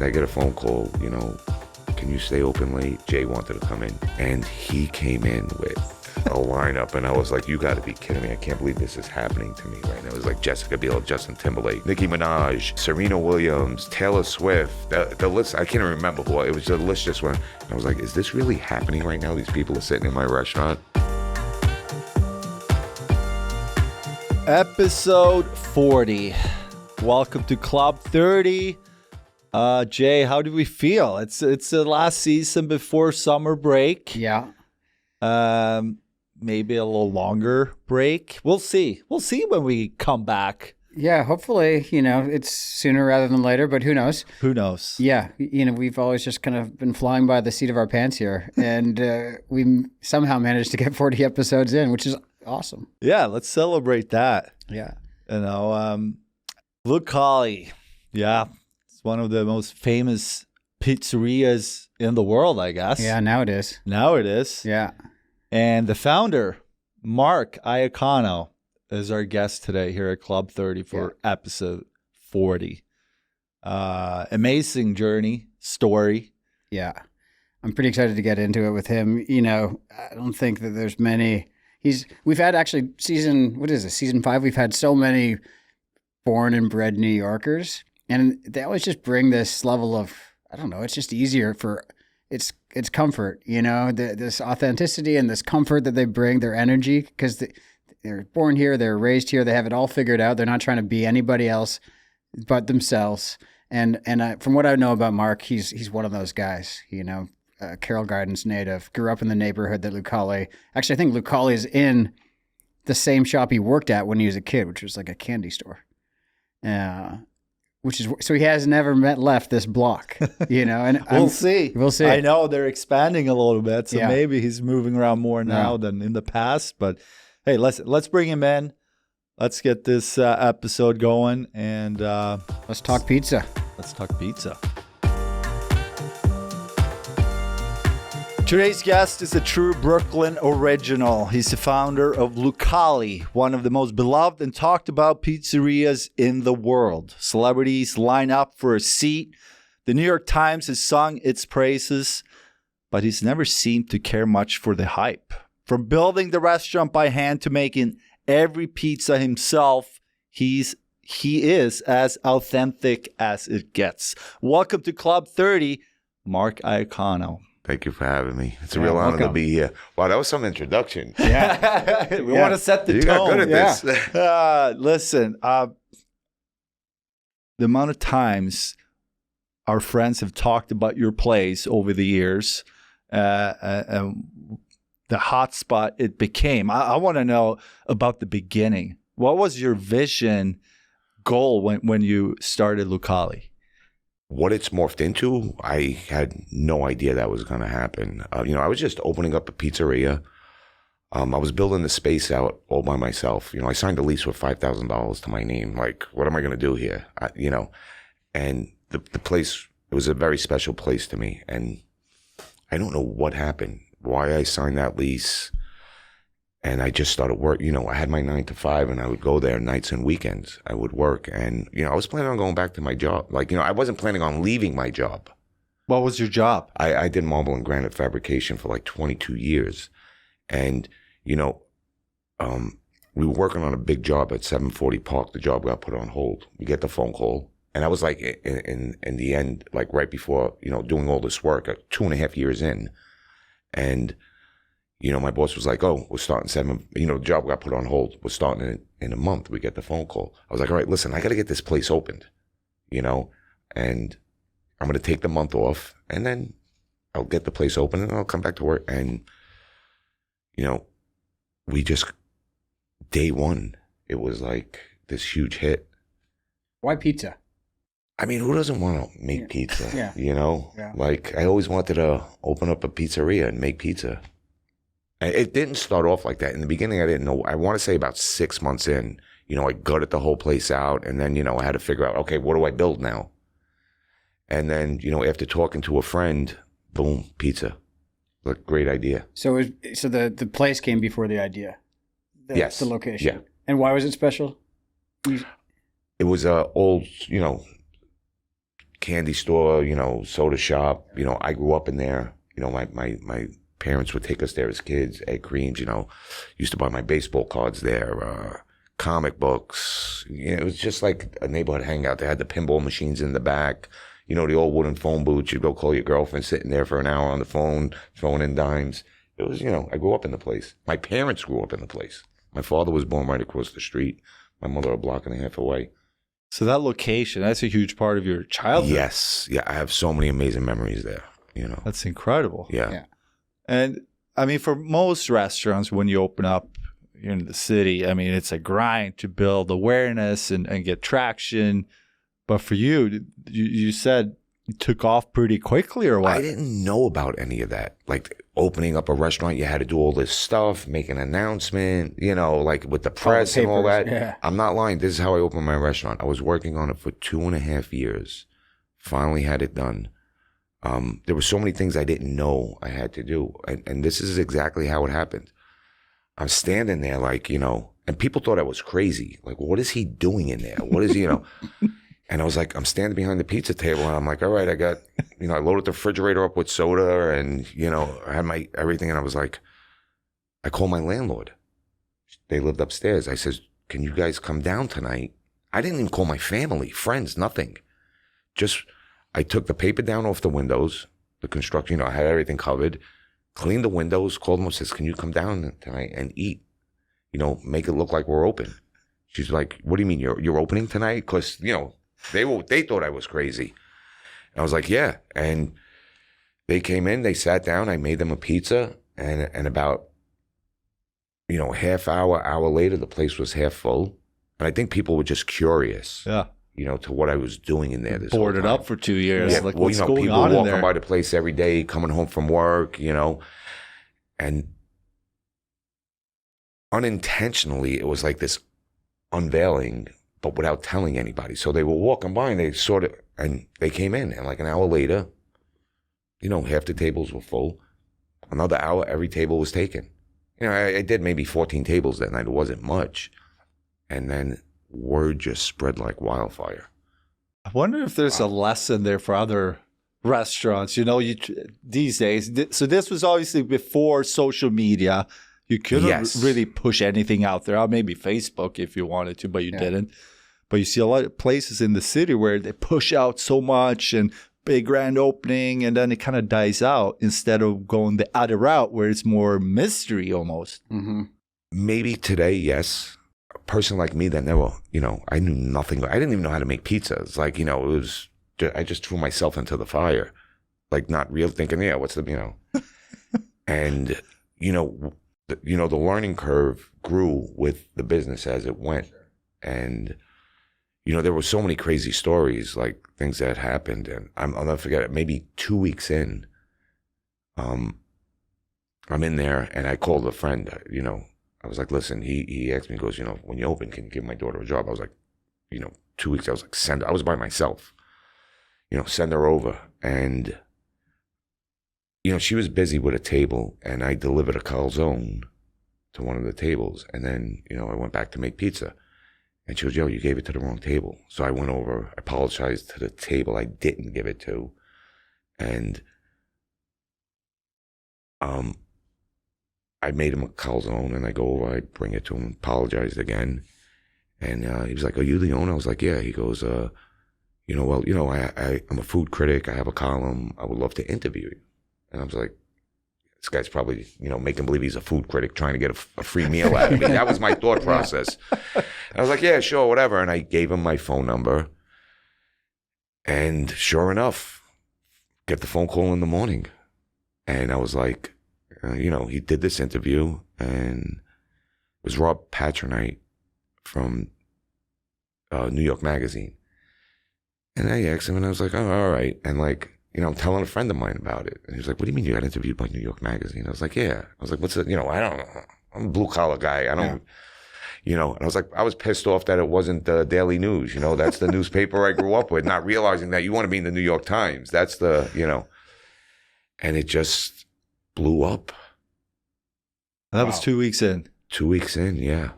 I get a phone call, can you stay open late? Jay wanted to come in, and he came in with a lineup, and I was like, you gotta be kidding me. I can't believe this is happening to me right now. It was like Jessica Biel, Justin Timberlake, Nicki Minaj, Serena Williams, Taylor Swift. The list, I can't even remember who it was. The list just went. I was like, is this really happening right now? These people are sitting in my restaurant. Episode 40. Welcome to Club 30. Jay, how do we feel? It's the last season before summer break. Yeah. Maybe a little longer break. We'll see. We'll see when we come back. Yeah, hopefully, it's sooner rather than later, but who knows? Who knows? Yeah, we've always just kind of been flying by the seat of our pants here, and we somehow managed to get 40 episodes in, which is awesome. Yeah, let's celebrate that. Yeah. Lucali. Yeah, it's one of the most famous pizzerias in the world, I guess. Yeah, now it is. Now it is. Yeah. And the founder, Mark Iacono, is our guest today here at Club 30 for episode 40. Amazing journey, story. Yeah. I'm pretty excited to get into it with him. I don't think that there's many. We've had actually season 5. We've had so many born and bred New Yorkers, and they always just bring this level of, I don't know, it's just easier for, it's comfort, this authenticity and this comfort that they bring, their energy, because they're born here, they're raised here, they have it all figured out. They're not trying to be anybody else but themselves. And from what I know about Mark, he's one of those guys, Carroll Gardens native, grew up in the neighborhood that Lucali, actually I think Lucali is in the same shop he worked at when he was a kid, which was like a candy store. So he has never left this block, and We'll see. I I know they're expanding a little bit, so maybe he's moving around more now than in the past. But hey, let's bring him in. Let's get this episode going, and let's talk pizza. Let's talk pizza. Today's guest is a true Brooklyn original. He's the founder of Lucali, one of the most beloved and talked about pizzerias in the world. Celebrities line up for a seat. The New York Times has sung its praises, but he's never seemed to care much for the hype. From building the restaurant by hand to making every pizza himself, he is as authentic as it gets. Welcome to Club 30, Mark Iacono. Thank you for having me. It's a real honor to be here. Wow, that was some introduction. Yeah. We want to set the tone. You got good at this. Listen, the amount of times our friends have talked about your place over the years, the hot spot it became. I want to know about the beginning. What was your vision, goal when you started Lucali? What it's morphed into, I had no idea that was going to happen. I was just opening up a pizzeria. I was building the space out all by myself. I signed a lease with $5,000 to my name. Like, what am I going to do here? And the place, it was a very special place to me. And I don't know what happened, why I signed that lease. And I just started work. I had my 9 to 5, and I would go there nights and weekends. I would work, and I was planning on going back to my job. I wasn't planning on leaving my job. What was your job? I did marble and granite fabrication for like 22 years, and we were working on a big job at 740 Park. The job got put on hold. We get the phone call, and I was like in the end, like right before doing all this work, 2.5 years in, and. My boss was like, oh, we're starting 7, the job got put on hold. We're starting in a month. We get the phone call. I was like, all right, listen, I got to get this place opened, and I'm going to take the month off, and then I'll get the place open, and I'll come back to work. And, we just, day one, it was like this huge hit. Why pizza? I mean, who doesn't want to make pizza? Yeah. Yeah. Like, I always wanted to open up a pizzeria and make pizza. It didn't start off like that. In the beginning, I didn't know. I want to say about 6 months in, I gutted the whole place out. And then, I had to figure out, okay, what do I build now? And then, after talking to a friend, boom, pizza. Like, great idea. So the place came before the idea? Yes. The location? Yeah. And why was it special? It was a old, candy store, soda shop. I grew up in there. My parents would take us there as kids, egg creams, used to buy my baseball cards there, comic books. It was just like a neighborhood hangout. They had the pinball machines in the back, the old wooden phone booths. You'd go call your girlfriend sitting there for an hour on the phone, throwing in dimes. It was, I grew up in the place. My parents grew up in the place. My father was born right across the street. My mother a block and a half away. So that location, that's a huge part of your childhood. Yes. Yeah, I have so many amazing memories there, That's incredible. Yeah. And I mean, for most restaurants, when you open up in the city, I mean, it's a grind to build awareness and get traction. But for you, you said it took off pretty quickly, or what? I didn't know about any of that. Like opening up a restaurant, you had to do all this stuff, make an announcement, like with the press and all that. Yeah. I'm not lying. This is how I opened my restaurant. I was working on it for 2.5 years. Finally had it done. There were so many things I didn't know I had to do. And this is exactly how it happened. I'm standing there like, and people thought I was crazy. Like, what is he doing in there? What is he, And I was like, I'm standing behind the pizza table and I'm like, all right, I got, I loaded the refrigerator up with soda and, I had my everything. And I was like, I called my landlord. They lived upstairs. I says, can you guys come down tonight? I didn't even call my family, friends, nothing. Just, I took the paper down off the windows, the construction, I had everything covered, cleaned the windows, called them and says, can you come down tonight and eat? Make it look like we're open. She's like, what do you mean you're opening tonight? Because, they thought I was crazy. And I was like, yeah. And they came in, they sat down, I made them a pizza, and about, half hour later, the place was half full. And I think people were just curious, to what I was doing in there. Boarded up for 2 years. Yeah. Like, well, what's going people on in walking there? by the place every day, coming home from work, and unintentionally, it was like this unveiling, but without telling anybody. So they were walking by and and they came in, and like an hour later, half the tables were full. Another hour, every table was taken. I did maybe 14 tables that night. It wasn't much. And then word just spread like wildfire. I wonder if there's a lesson there for other restaurants, these days. So this was obviously before social media. You couldn't really push anything out there. Maybe Facebook if you wanted to, but you didn't. But you see a lot of places in the city where they push out so much and big grand opening, and then it kind of dies out instead of going the other route where it's more mystery almost. Mm-hmm. Maybe today, yes. A person like me that never, I knew nothing. I didn't even know how to make pizzas. Like, it was, I just threw myself into the fire. Like, not real thinking, what's the, and, the learning curve grew with the business as it went. And, there were so many crazy stories, like things that happened. And I'll never forget it. Maybe 2 weeks in, I'm in there and I called a friend, I was like, listen, he asked me, he goes, when you open, can you give my daughter a job? I was like, 2 weeks, I was like, I was by myself, send her over. And, she was busy with a table, and I delivered a calzone to one of the tables. And then, I went back to make pizza. And she goes, yo, you gave it to the wrong table. So I went over, apologized to the table I didn't give it to. And I made him a calzone, and I go over, I bring it to him, apologized again. And he was like, are you the owner? I was like, yeah. He goes, I'm a food critic. I have a column. I would love to interview you. And I was like, this guy's probably, making believe he's a food critic trying to get a free meal out of me. That was my thought process. And I was like, yeah, sure, whatever. And I gave him my phone number. And sure enough, get the phone call in the morning. And I was like, he did this interview, and it was Rob Patronite from New York Magazine. And I asked him, and I was like, oh, all right. And like, I'm telling a friend of mine about it. And he was like, what do you mean you got interviewed by New York Magazine? I was like, yeah. I was like, what's it? I don't know. I'm a blue collar guy. I don't, and I was like, I was pissed off that it wasn't the Daily News. That's the newspaper I grew up with, not realizing that you want to be in the New York Times. That's the, and it just blew up. That was 2 weeks in. 2 weeks in, yeah.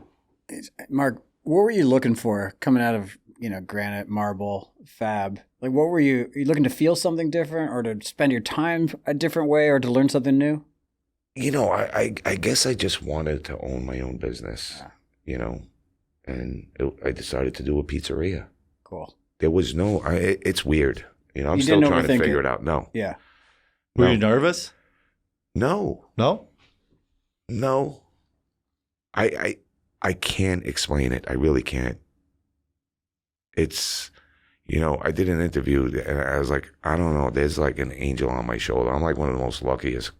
Mark, what were you looking for coming out of, granite, marble, fab, Like, what were you? Are you looking to feel something different, or to spend your time a different way, or to learn something new? You know, I guess I just wanted to own my own business, Yeah. you know, and I decided to do a pizzeria. Cool. There was no, it's weird. You know, I'm You still didn't trying to overthink figure it. it out. No, Yeah. Were No. you nervous? no, No. no. I can't explain it. I really can't. It's, you know, I did an interview and I was like, I don't know. There's like an angel on my shoulder. I'm like one of the most luckiest.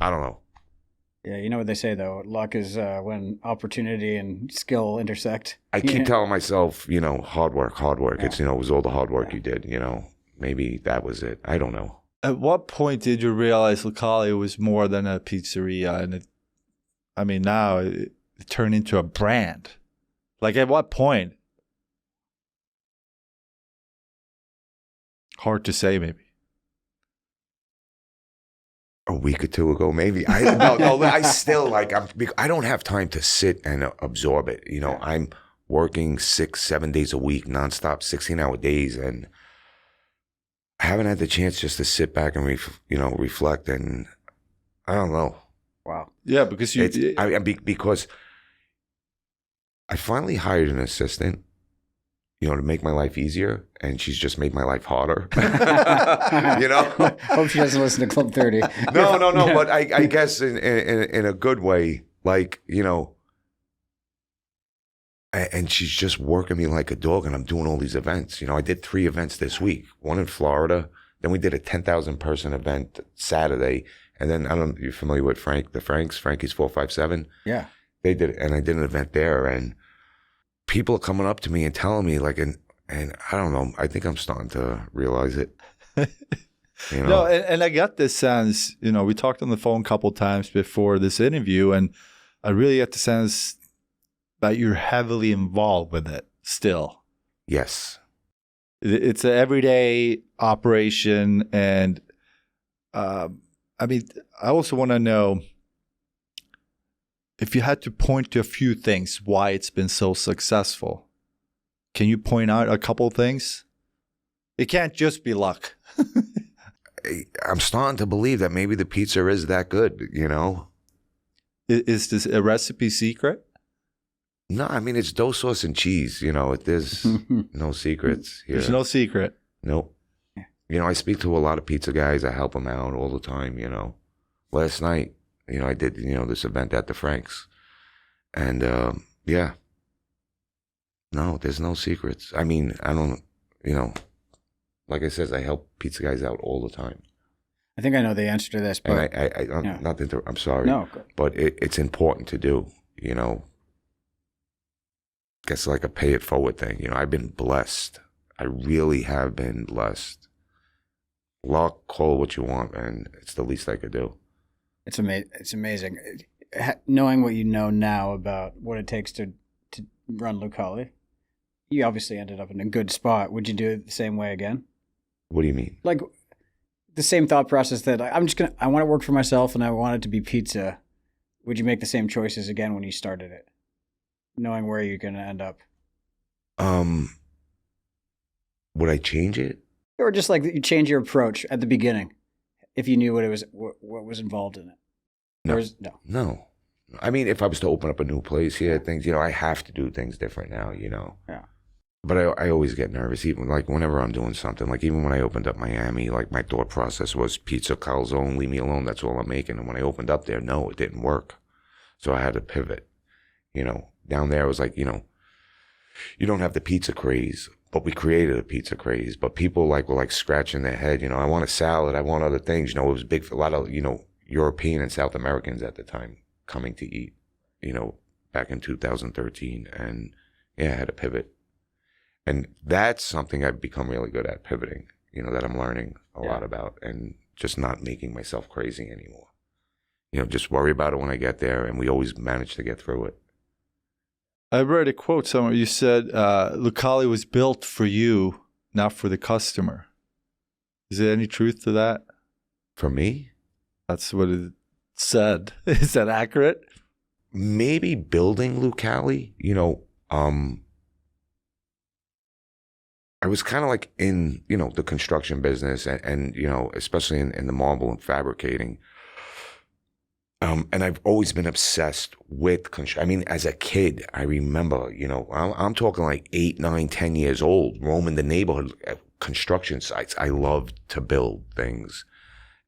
I don't know. Yeah, you know what they say though. Luck is when opportunity and skill intersect. I keep Yeah. telling myself, you know, hard work. Yeah. It's, you know, it was all the hard work Yeah. you did, you know. Maybe that was it. I don't know. At what point did you realize Lucali was more than a pizzeria? And now it turned into a brand. Like, at what point? Hard to say, maybe. A week or two ago, maybe. I still like, I don't have time to sit and absorb it. You know, I'm working 6-7 days a week, nonstop, 16-hour days. And I haven't had the chance just to sit back and, reflect. And I don't know. Wow. Yeah, because Because I finally hired an assistant, you know, to make my life easier, and she's just made my life harder. You know? Hope she doesn't listen to Club 30. No. But I guess in a good way, like, you know, and she's just working me like a dog, and I'm doing all these events. You know, I did 3 events this week, one in Florida. Then we did a 10,000 person event Saturday. And then, I don't know if you're familiar with Frankie's 457. Yeah. They did, and I did an event there, and people are coming up to me and telling me, like, and I don't know, I think I'm starting to realize it. You know? No, and I got this sense, you know, we talked on the phone a couple times before this interview, and I really get the sense that you're heavily involved with it still. Yes. It's an everyday operation, and I also want to know if you had to point to a few things why it's been so successful. Can you point out a couple of things? It can't just be luck. I'm starting to believe that maybe the pizza is that good, you know? Is this a recipe secret? No, I mean, it's dough sauce and cheese, you know, there's no secrets here. There's no secret. Nope. You know, I speak to a lot of pizza guys. I help them out all the time, you know. Last night, you know, I did, you know, this event at the Franks. And, yeah. No, there's no secrets. I mean, I don't, you know, like I said, I help pizza guys out all the time. I think I know the answer to this, but And yeah. not to I'm sorry. No, good. But it's important to do, you know. It's like a pay it forward thing. You know, I've been blessed. I really have been blessed. Luck, call it what you want, and it's the least I could do. It's amazing. Knowing what you know now about what it takes to run Lucali, you obviously ended up in a good spot. Would you do it the same way again? What do you mean? Like the same thought process that I want to work for myself and I want it to be pizza. Would you make the same choices again when you started it, knowing where you're going to end up? Would I change it? Or just like you change your approach at the beginning if you knew what was involved in it? No. No. No. I mean, if I was to open up a new place here, things, you know, I have to do things different now, you know. Yeah. But I always get nervous, even like whenever I'm doing something. Like even when I opened up Miami, like my thought process was pizza, calzone, leave me alone. That's all I'm making. And when I opened up there, no, it didn't work. So I had to pivot. You know, down there it was like, you know, you don't have the pizza craze, but we created a pizza craze. But people were like scratching their head. You know, I want a salad. I want other things. You know, it was big for a lot of, you know, European and South Americans at the time coming to eat, you know, back in 2013. And yeah, I had to pivot. And that's something I've become really good at, pivoting, you know, that I'm learning a lot about, and just not making myself crazy anymore. You know, just worry about it when I get there, and we always manage to get through it. I read a quote somewhere. You said, Lucali was built for you, not for the customer. Is there any truth to that? For me? That's what it said. Is that accurate? Maybe building Lucali, you know, I was kind of like in, the construction business and especially in the marble and fabricating. And I've always been obsessed with construction. I mean, as a kid, I remember, I'm talking like 8, 9, 10 years old, roaming the neighborhood at construction sites. I loved to build things.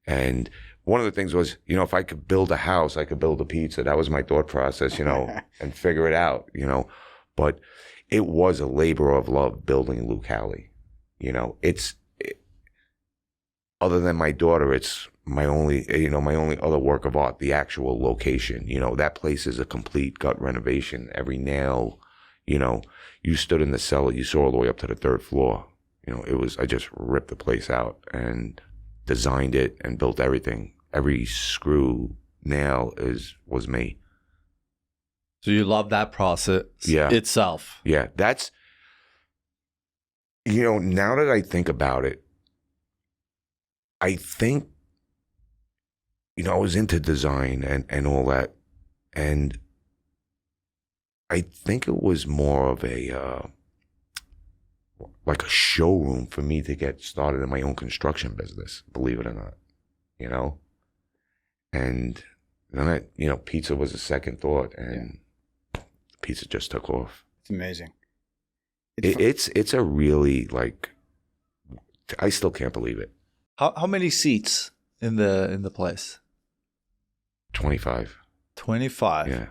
And one of the things was, if I could build a house, I could build a pizza. That was my thought process, and figure it out, But it was a labor of love building Lucali. Other than my daughter, it's my only other work of art, the actual location. That place is a complete gut renovation. Every nail, you stood in the cellar, you saw all the way up to the 3rd floor. I just ripped the place out and designed it and built everything. Every screw, nail was me. So you love that process itself. Yeah, that's, now that I think about it, I think, I was into design and all that. And I think it was more of like a showroom for me to get started in my own construction business, believe it or not, And then pizza was a second thought, and pizza just took off. It's amazing. It's a really, like, I still can't believe it. How many seats in the place? 25. 25. Yeah.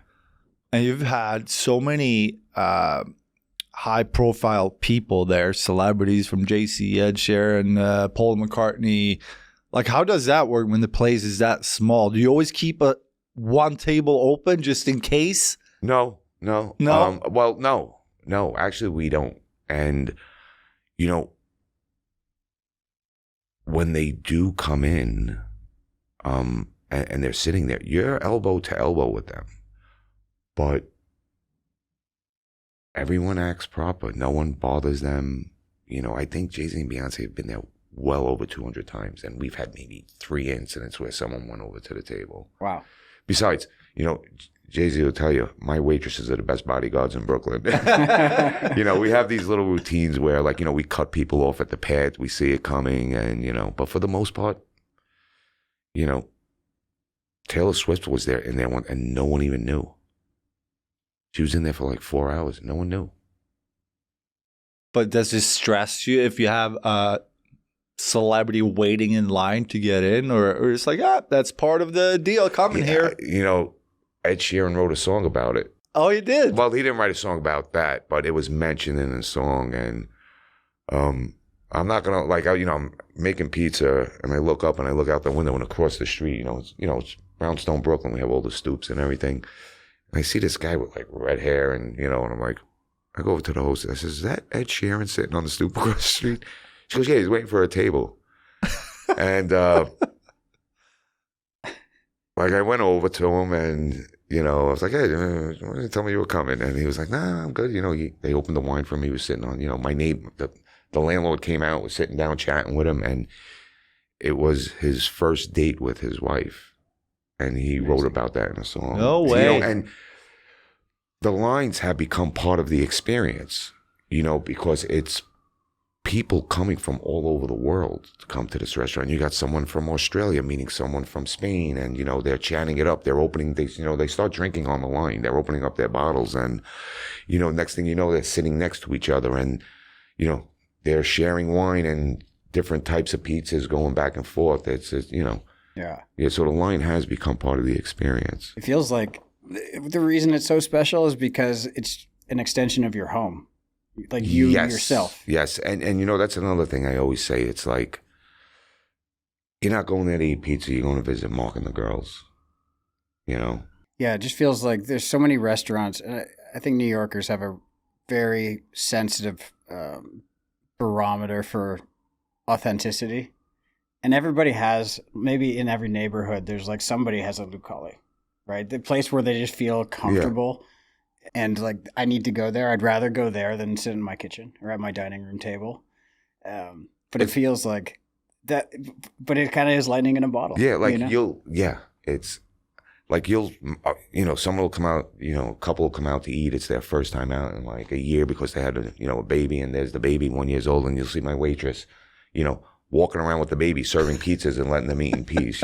And you've had so many high profile people there, celebrities from Jay-Z, Ed Sheeran, Paul McCartney. Like, how does that work when the place is that small? Do you always keep one table open just in case? No. Well, no, actually we don't. And, when they do come in, and they're sitting there, you're elbow to elbow with them. But everyone acts proper. No one bothers them. I think Jay-Z and Beyoncé have been there well over 200 times, and we've had maybe 3 incidents where someone went over to the table. Wow. Besides, Jay-Z will tell you, my waitresses are the best bodyguards in Brooklyn. We have these little routines where, like, we cut people off at the pad, we see it coming, and, but for the most part, Taylor Swift was there in there one, and no one even knew. She was in there for like 4 hours. No one knew. But does this stress you if you have a celebrity waiting in line to get in, or it's like, that's part of the deal coming here? Ed Sheeran wrote a song about it. Oh, he did? Well, he didn't write a song about that, but it was mentioned in the song. And I'm not gonna, like, I'm making pizza, and I look up and I look out the window, and across the street, it's Brownstone, Brooklyn. We have all the stoops and everything. And I see this guy with like red hair, and and I'm like, I go over to the host. I says, "Is that Ed Sheeran sitting on the stoop across the street?" She goes, "Yeah, he's waiting for a table." And like, I went over to him, and I was like, "Hey, why didn't you tell me you were coming?" And he was like, "Nah, I'm good." They opened the wine for me. He was sitting on, my neighbor, the landlord came out, was sitting down chatting with him, and it was his first date with his wife. And he wrote about that in a song. No way. And the lines have become part of the experience, because it's people coming from all over the world to come to this restaurant. You got someone from Australia meeting someone from Spain, and, they're chatting it up. They're opening, they start drinking on the line. They're opening up their bottles, and, next thing you know, they're sitting next to each other, and, they're sharing wine and different types of pizzas going back and forth. It's Yeah, so the line has become part of the experience. It feels like the reason it's so special is because it's an extension of your home, like you yourself. Yes, and that's another thing I always say. It's like, you're not going there to eat pizza. You're going to visit Mark and the girls. Yeah, it just feels like there's so many restaurants. And I think New Yorkers have a very sensitive barometer for authenticity. And everybody has, maybe in every neighborhood, there's like somebody has a Lucali, right? The place where they just feel comfortable. Yeah. And like, I need to go there. I'd rather go there than sit in my kitchen or at my dining room table. But it feels like that, but it kind of is lightning in a bottle. Yeah, like you know? like someone will come out, a couple will come out to eat. It's their first time out in like a year because they had a baby, and there's the baby 1 year old, and you'll see my waitress, walking around with the baby, serving pizzas and letting them eat in peace.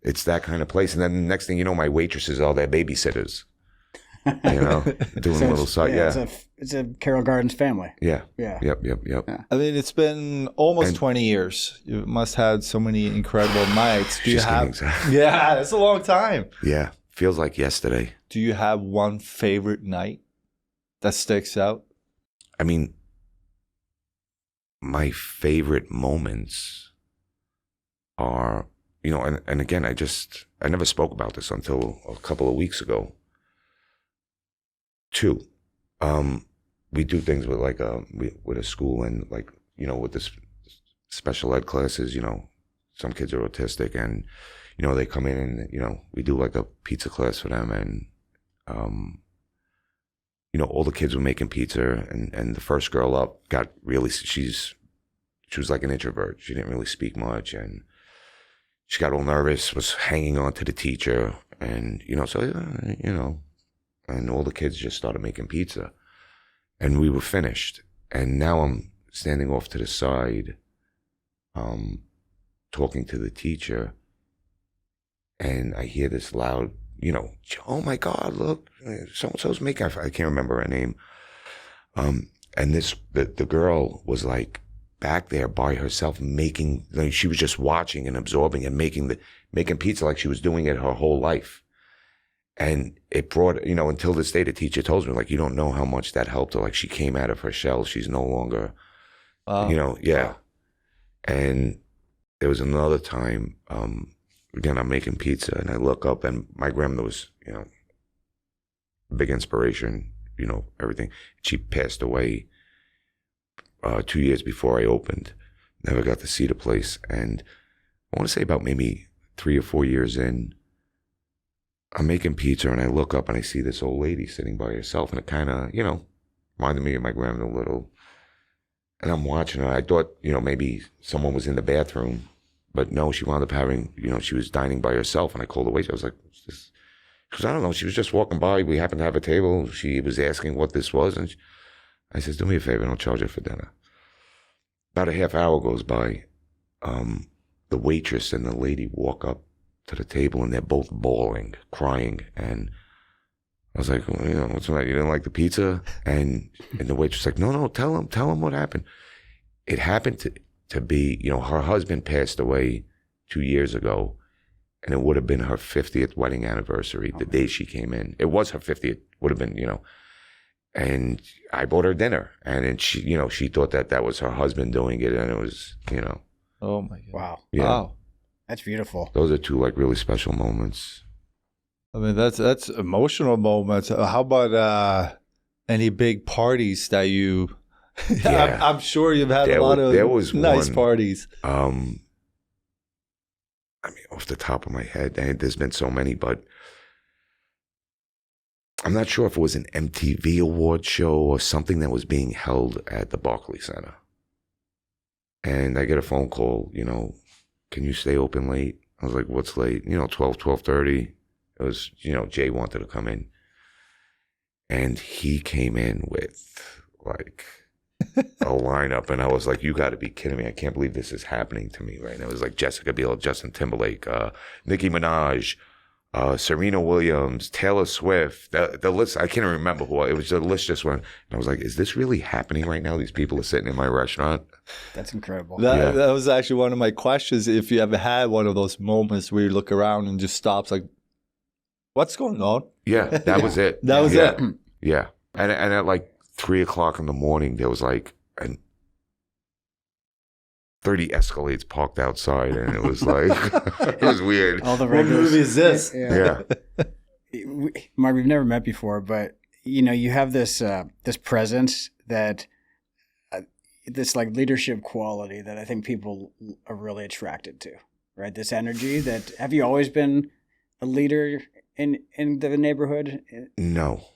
It's that kind of place. And then the next thing you know, my waitresses are their babysitters. Doing So a little side, it's a Carroll Gardens family. Yeah. Yeah. Yep. Yeah. I mean, it's been almost 20 years. You must have had so many incredible nights. Do you Just have? kidding. Yeah, it's a long time. Yeah. Feels like yesterday. Do you have one favorite night that sticks out? I mean, my favorite moments are, and again, I never spoke about this until a couple of weeks ago. 2, we do things with with a school, and with this special ed classes, some kids are autistic, and, they come in and, we do like a pizza class for them, and, all the kids were making pizza, and the first girl up got really, she was like an introvert. She didn't really speak much, and she got all nervous, was hanging on to the teacher, and, and all the kids just started making pizza, and we were finished. And now I'm standing off to the side, talking to the teacher, and I hear this loud, oh my God, look, so-and-so's making, I can't remember her name. And the girl was like back there by herself making, she was just watching and absorbing and making pizza like she was doing it her whole life. And it brought, until this day, the teacher tells me, you don't know how much that helped her. Like, she came out of her shell. She's no longer, yeah. And there was another time, again, I'm making pizza, and I look up, and my grandmother was, big inspiration, everything. She passed away 2 years before I opened. Never got to see the place. And I want to say about maybe 3 or 4 years in, I'm making pizza, and I look up and I see this old lady sitting by herself, and it kind of, reminded me of my grandmother a little. And I'm watching her. I thought, maybe someone was in the bathroom, but no, she wound up having, she was dining by herself. And I called the waitress. I was like, what's this? Because I don't know. She was just walking by. We happened to have a table. She was asking what this was. And I says, do me a favor, don't charge her for dinner. About a half hour goes by. The waitress and the lady walk up to the table, and they're both bawling, crying, and I was like, what's the matter? You didn't like the pizza? And the waitress was like, no, tell him what happened. It happened to be, her husband passed away 2 years ago, and it would have been her 50th wedding anniversary the day she came in. It was her 50th, would have been, and I bought her dinner, and then she, she thought that was her husband doing it, and it was, Oh my God. Wow. Yeah. Wow. That's beautiful. Those are 2 really special moments. I mean, that's emotional moments. How about any big parties that you? Yeah. I'm sure you've had a lot of nice parties. I mean, off the top of my head, there's been so many, but I'm not sure if it was an MTV award show or something that was being held at the Barclays Center. And I get a phone call, can you stay open late? I was like, what's late? 12:30. It was, Jay wanted to come in. And he came in with like a lineup, and I was like, you got to be kidding me. I can't believe this is happening to me right now. It was like Jessica Biel, Justin Timberlake, Nicki Minaj, Serena Williams, Taylor Swift. The list, I can't remember who. It was the list just went. And I was like, is this really happening right now? These people are sitting in my restaurant. That's incredible. That was actually one of my questions. If you ever had one of those moments where you look around and just stops, like, what's going on? Yeah, that was it. That was it. Yeah. And at like 3:00 in the morning, there was like 30 Escalades parked outside, and it was like, it was weird. All the What regulars. movie is this? Yeah. Mark, we've never met before, but you have this this presence that this like leadership quality that I think people are really attracted to, right? This energy that, have you always been a leader in the neighborhood? No,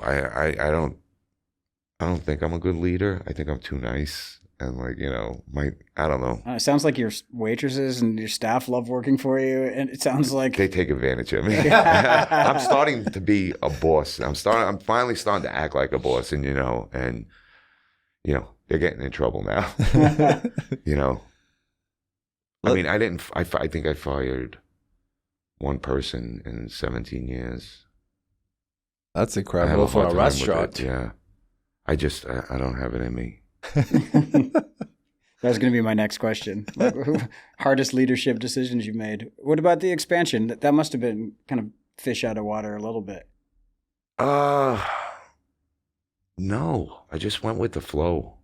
I don't think I'm a good leader. I think I'm too nice. And like, you know, I don't know. It sounds like your waitresses and your staff love working for you, and it sounds like They take advantage of me. I'm starting to be a boss. I'm finally starting to act like a boss, and you know, they're getting in trouble now. You know, I mean, I think I fired one person in 17 years. That's I have incredible for hard a time with restaurant. it, yeah. I don't have it in me. that was going to be my next question. Like, hardest leadership decisions you made. What about the expansion? That must have been kind of fish out of water a little bit. No, I just went with the flow.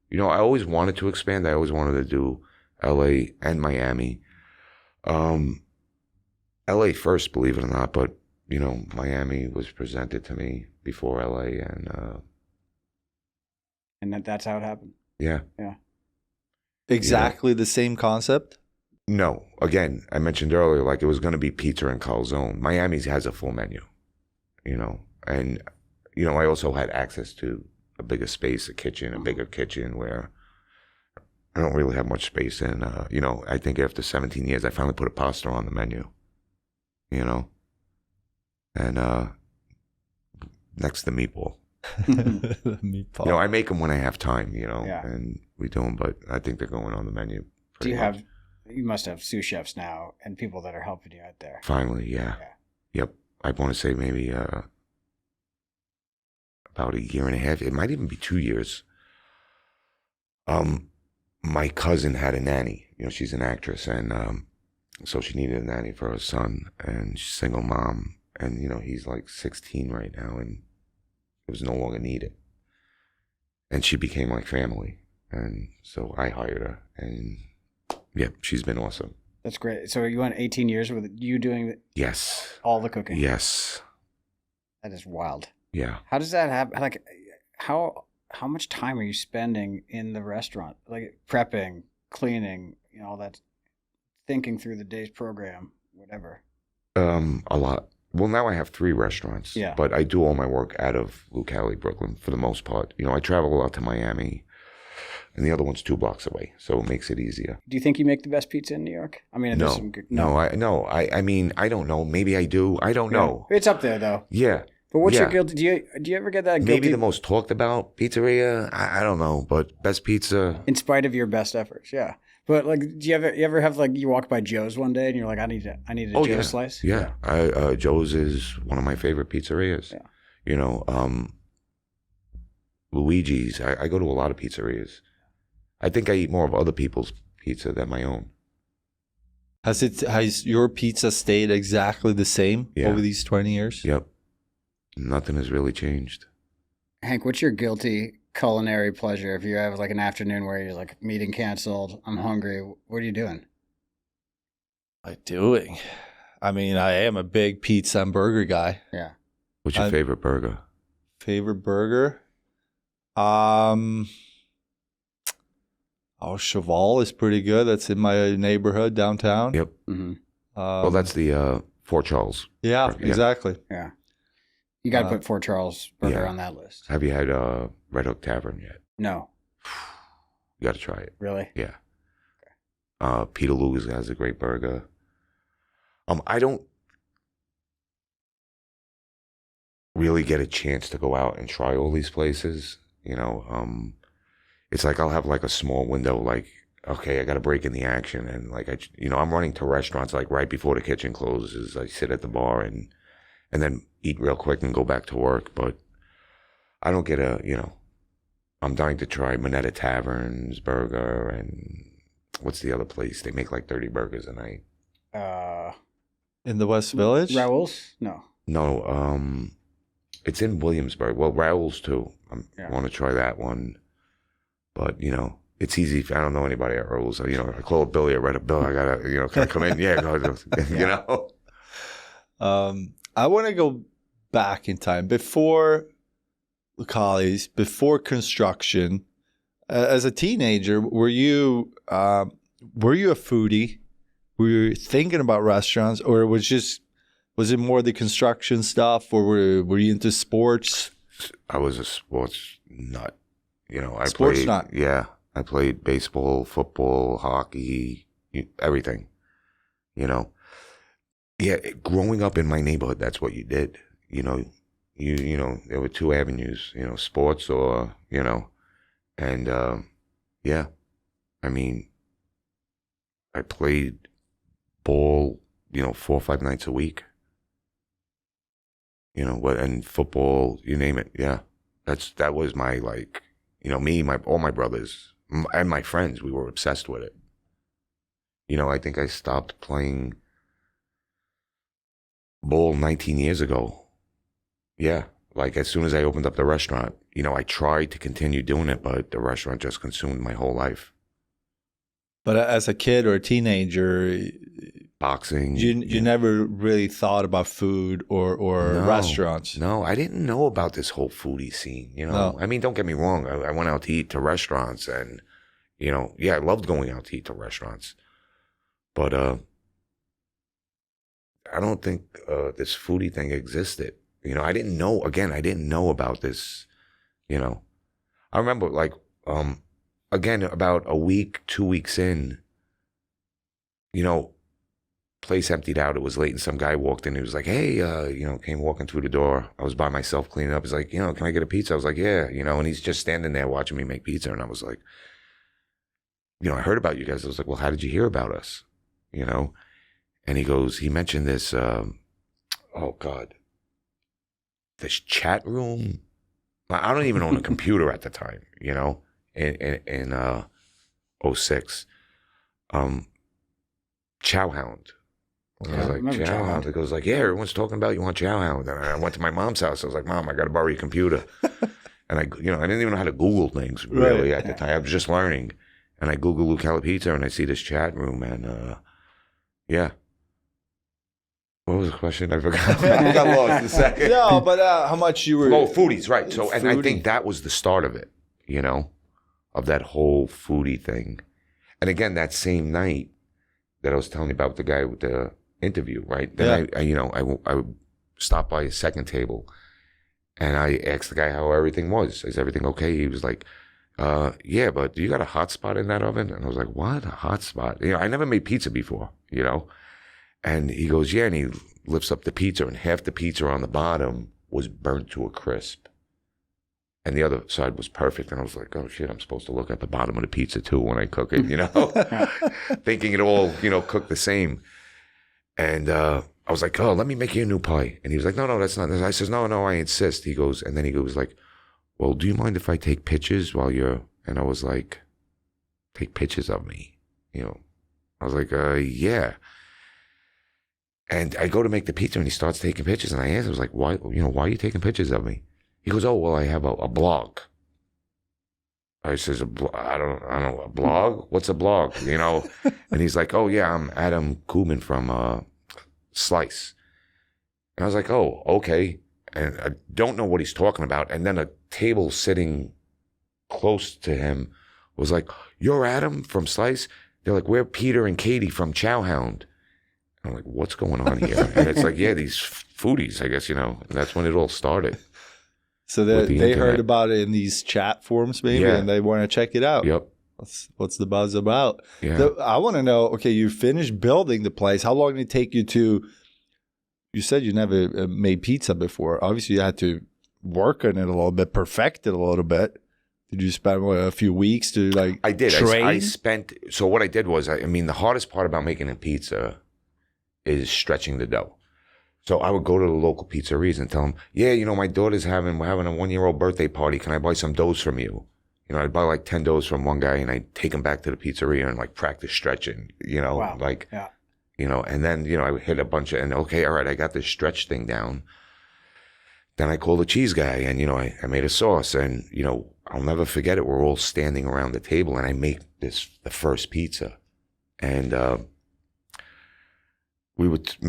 You know, I always wanted to expand. I always wanted to do LA and Miami. LA first, believe it or not, but you know, Miami was presented to me before LA, and that's how it happened. Yeah. Exactly the same concept? No, again, I mentioned earlier, like it was going to be pizza and calzone. Miami's has a full menu, you know, and you know, I also had access to a bigger space, a bigger kitchen where I don't really have much space in. You know, I think after 17 years, I finally put a pasta on the menu, you know, and next to meatball. Meatball. You know, I make them when I have time, you know, Yeah. and we do them, but I think they're going on the menu. Do you pretty much. you must have sous chefs now and people that are helping you out there. Finally, yeah. Yep. I want to say maybe about a year and a half. It might even be 2 years. My cousin had a nanny. You know, she's an actress, and so she needed a nanny for her son, and she's a single mom, and you know, he's like 16 right now, and it was no longer needed. And she became like family, and so I hired her, and yeah, she's been awesome. That's great. So you went 18 years with you doing Yes. all the cooking. Yes. That is wild. Yeah. How does that happen? Like, how much time are you spending in the restaurant? Like prepping, cleaning, you know, all that, thinking through the day's program, whatever. A lot. Well, now I have 3 restaurants. Yeah. But I do all my work out of Lucali, Brooklyn, for the most part. You know, I travel a lot to Miami, and the other one's 2 blocks away, so it makes it easier. Do you think you make the best pizza in New York? I mean, there's some good, I mean, I don't know. Maybe I do. I don't know. It's up there though. Yeah. But what's your Yeah. guilty? Do you ever get that guilty? Maybe the most talked about pizzeria. I don't know, but best pizza. In spite of your best efforts, yeah. But like, do you ever have like you walk by Joe's one day and you're like, I need a Joe's yeah. slice? Yeah. Joe's is one of my favorite pizzerias. Yeah. You know, Luigi's. I go to a lot of pizzerias. I think I eat more of other people's pizza than my own. Has your pizza stayed exactly the same over these 20 years? Yep. Nothing has really changed. Hank, what's your guilty culinary pleasure if you have like an afternoon where you're like meeting canceled, I'm hungry? What are you doing? I mean, I am a big pizza and burger guy. Yeah. What's your favorite burger? Favorite burger? Cheval is pretty good. That's in my neighborhood downtown. Yep. Mm-hmm. Well, that's the Fort Charles. Yeah, exactly. Yeah. You got to put Fort Charles burger on that list. Have you had Red Hook Tavern yet? No. You got to try it. Really? Yeah. Peter Luger's has a great burger. I don't really get a chance to go out and try all these places. You know, it's like I'll have like a small window, like, okay, I got to break in the action. And like, I'm running to restaurants like right before the kitchen closes. I sit at the bar and then eat real quick and go back to work. But I don't get I'm dying to try Moneta Tavern's burger, and what's the other place? They make like 30 burgers a night. In the West Village? Raoul's? No. No, it's in Williamsburg. Well, Raoul's too. I want to try that one. But, you know, it's easy. I don't know anybody at Raoul's. You know, I call up Billy. I write up, Bill, I got to, can I come in? Yeah, go ahead. You know? I want to go back in time. Before Lucali's, before construction, as a teenager, were you a foodie? Were you thinking about restaurants, or was it more the construction stuff, or were you into sports? I was a sports nut. You know, I sports played. nut. Yeah, I played baseball, football, hockey, everything, you know. Yeah, growing up in my neighborhood, that's what you did. You know, you know, there were two avenues, you know, sports or, you know, and yeah, I mean, I played ball, you know, 4 or 5 nights a week. You know what, and football, you name it. Yeah, that was my, like, you know, me, all my brothers and my friends, we were obsessed with it. You know, I think I stopped playing ball 19 years ago. Yeah, like as soon as I opened up the restaurant, you know, I tried to continue doing it, but the restaurant just consumed my whole life. But as a kid or a teenager, Boxing. you never really thought about food or restaurants. No, I didn't know about this whole foodie scene, you know. No. I mean, don't get me wrong. I went out to eat to restaurants and, you know, yeah, I loved going out to eat to restaurants. But I don't think this foodie thing existed. You know, I didn't know about this, you know. I remember, like, again, about a week, 2 weeks in, you know, place emptied out. It was late and some guy walked in. He was like, hey, you know, came walking through the door. I was by myself cleaning up. He's like, you know, can I get a pizza? I was like, yeah, you know, and he's just standing there watching me make pizza. And I was like, you know, I heard about you guys. I was like, well, how did you hear about us? You know? And he mentioned this, oh God, this chat room. I don't even own a computer at the time, you know, in 06. Chowhound. I was like, Chowhound. It goes like, yeah, everyone's talking about you want Chowhound. And I went to my mom's house. I was like, Mom, I got to borrow your computer. And I didn't even know how to Google things really at the time. I was just learning. And I Google Lucali Pizza and I see this chat room and yeah. What was the question? I forgot. I got lost a second. No, but how much you were... Oh, foodies, right. So, and I Foodie. think that was the start of it, you know, of that whole foodie thing. And again, that same night that I was telling you about the guy with the interview, right? Then I stopped by his second table and I asked the guy how everything was. Is everything okay? He was like, yeah, but do you got a hot spot in that oven? And I was like, what? A hot spot? You know, I never made pizza before, you know? And he goes, yeah, and he lifts up the pizza and half the pizza on the bottom was burnt to a crisp. And the other side was perfect. And I was like, oh shit, I'm supposed to look at the bottom of the pizza too when I cook it, you know? Thinking it all, you know, cooked the same. And I was like, oh, let me make you a new pie. And he was like, no, that's not. I says, no, I insist. He goes, and then he goes like, well, do you mind if I take pictures while you're, and I was like, take pictures of me, you know? I was like, yeah. And I go to make the pizza and he starts taking pictures. And I asked him, I was like, why are you taking pictures of me? He goes, oh, well, I have a blog. I says, I don't know, a blog? What's a blog? You know? And he's like, oh, yeah, I'm Adam Kubin from Slice. And I was like, oh, okay. And I don't know what he's talking about. And then a table sitting close to him was like, you're Adam from Slice? They're like, we're Peter and Katie from Chowhound. I'm like, what's going on here? And it's like, yeah, these foodies, I guess, you know. And that's when it all started. So they heard about it in these chat forums maybe, and they want to check it out. Yep. What's the buzz about? Yeah. I want to know, okay, you finished building the place. How long did it take you to, you said you never made pizza before. Obviously, you had to work on it a little bit, perfect it a little bit. Did you spend a few weeks to like I did. train? So what I did was, I mean, the hardest part about making a pizza is stretching the dough. So I would go to the local pizzerias and tell them, yeah, you know, my daughter's we're having a 1-year-old birthday party. Can I buy some doughs from you? You know, I'd buy like 10 doughs from one guy and I'd take them back to the pizzeria and like practice stretching, you know, you know, and then, you know, I would hit a bunch of, and okay, all right, I got this stretch thing down. Then I called the cheese guy and, you know, I made a sauce and, you know, I'll never forget it. We're all standing around the table and I make the first pizza. And, I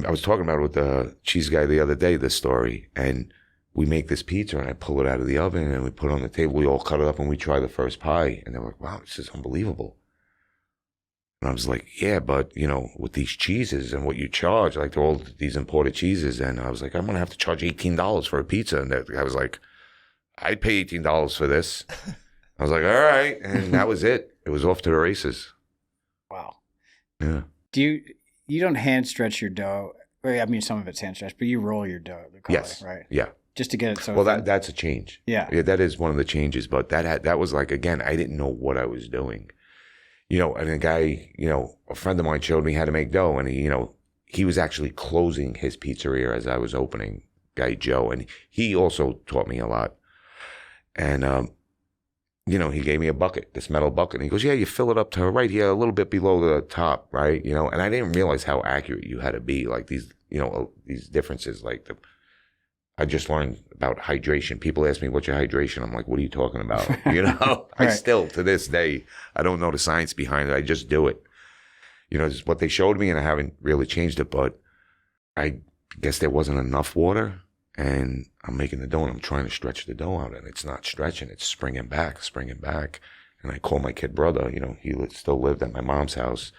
was talking about it with the cheese guy the other day, this story, and we make this pizza and I pull it out of the oven and we put it on the table. We all cut it up and we try the first pie. And they're like, wow, this is unbelievable. And I was like, yeah, but, you know, with these cheeses and what you charge, like they're all these imported cheeses. And I was like, I'm going to have to charge $18 for a pizza. And I was like, I'd pay $18 for this. I was like, all right. And that was it. it was off to the races. Wow. Yeah. You don't hand stretch your dough? I mean, some of it's hand stretch, but you roll your dough. Yes. Right. Yeah. Just to get it so. Well, that's a change. Yeah. That is one of the changes. But that was like, again, I didn't know what I was doing. And a guy, a friend of mine showed me how to make dough, and he was actually closing his pizzeria as I was opening, guy Joe, and he also taught me a lot. And he gave me a bucket, this metal bucket, and he goes, "Yeah, you fill it up to right here, a little bit below the top, right?" And I didn't realize how accurate you had to be, like these differences, like I just learned about hydration. People ask me, "What's your hydration?" I'm like, "What are you talking about?" Right. I still, to this day, I don't know the science behind it. I just do it. It's what they showed me, and I haven't really changed it. But I guess there wasn't enough water, and I'm making the dough, and I'm trying to stretch the dough out, and it's not stretching. It's springing back. And I call my kid brother. He still lived at my mom's house.